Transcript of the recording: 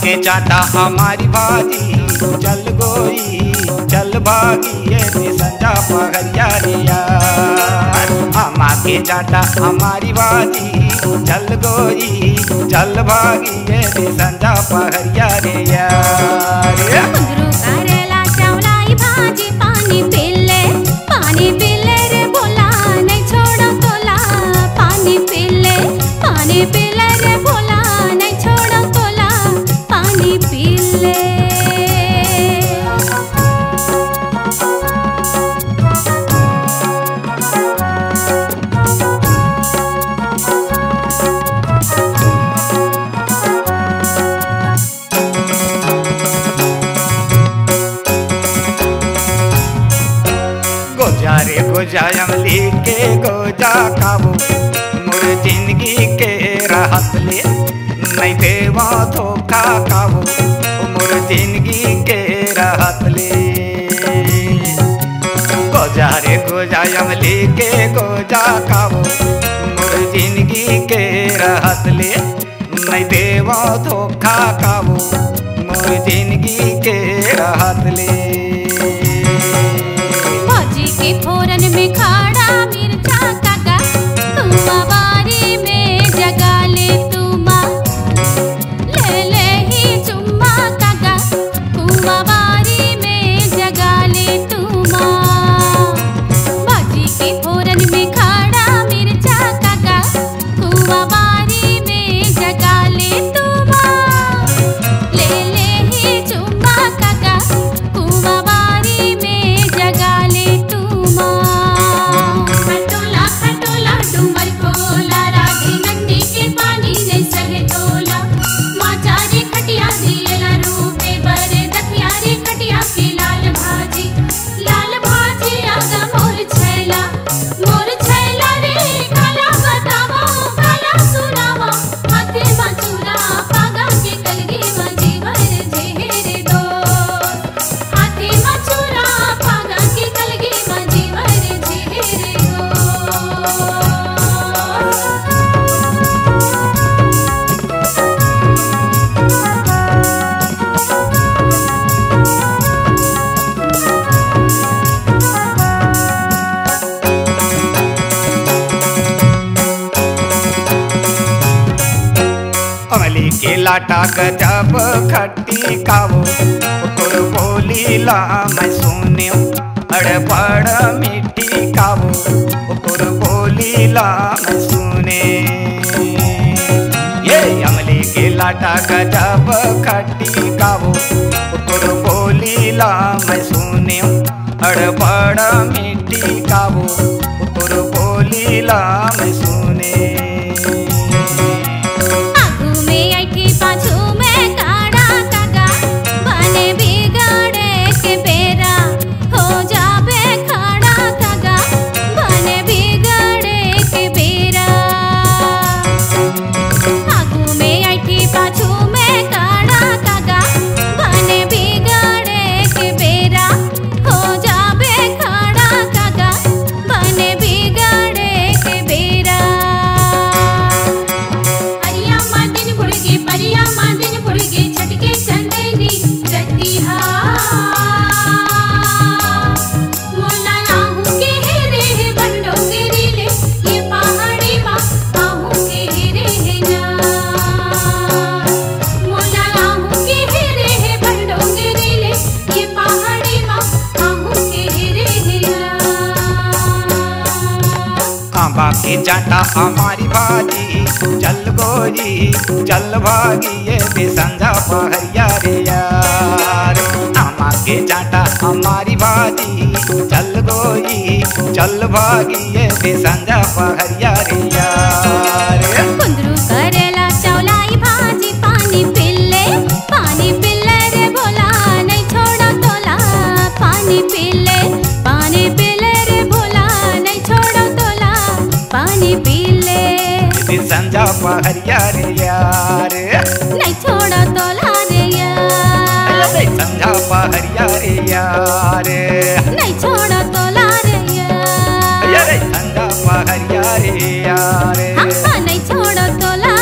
के चाटा हमारी भाजी चल गोरी चल भागी ये संजा पहरिया रिया। अम्मा के चाटा हमारी भाजी चल गोरी चल भागी ये संजा पहरिया रिया। करेला चौलाई भाजी पानी पीले रे बोला नहीं छोड़ो तोला पानी पीले रे बोला नहीं छोड़ो तोला पानी पीले। गोजा रे गोजा अमली के गोजा खाबो मोर जिंदगी के राहत ले नहीं देवा धोखा खाबो मोर जिंदगी के राहत ले। गोजा रे गोजा अमली के गोजा खाबो मोर जिंदगी के राहत ले नहीं देवा धोखा खाबो मोर जिंदगी के राहत ले। के फोरन में खाड़ा मिर्चा काका तुमा बारी में जगा ले तुमा ले ही चुम्मा काका तुमा बारी में जगा ले तुमा। भाजी के फोरन में खाड़ा मिर्चा काका तुमा बारी में जगा ले तुमा ले ही चुम्मा काका तुमा बारी में जगा ले। खटोला खटोला डूमर खोला राधे नंदी के पानी ने सहे तोला माचा रे खटिया दियला रूपे बर दखिया रे खटिया के लाल भाजी आगा मोर छैला रे काला बतावा काला सुनावा हाथे मचूरा पागा के कलगी मजी भर झेरे दो हाथे मचूरा पागा के कलगी मजी भर झेरे दो। अमली के लाटा गजब खट्टी खावो तोर बोली ला मैं सुन्यो अड़बड़ मीठी खावो तोर बोली ला मैं सुने। ये अमली के लाटा गजब खट्टी खावो तोर बोली ला मैं सुन्यो अड़बड़ मीठी खावो तोर बोली ला मैं सुने। बाकी जाटा हमारी भाजी चल गोरी चल भागी ये संजा पहरिया रे यार। अम्मा के जाटा हमारी भाजी चल गोरी चल भागी ये संजा पहरिया रे यार। कुंदरू करेला चौलाई भाजी पानी पीले रे बोला नहीं छोड़ो तोला पानी पीले संजा पहरिया रे यार। नहीं छोड़ा तोला रे यार, अरे संजा पहरिया रे यार। नहीं छोड़ा तोला रे यार, अरे संजा पहरिया रे यार। हाँ नहीं छोड़ा तोला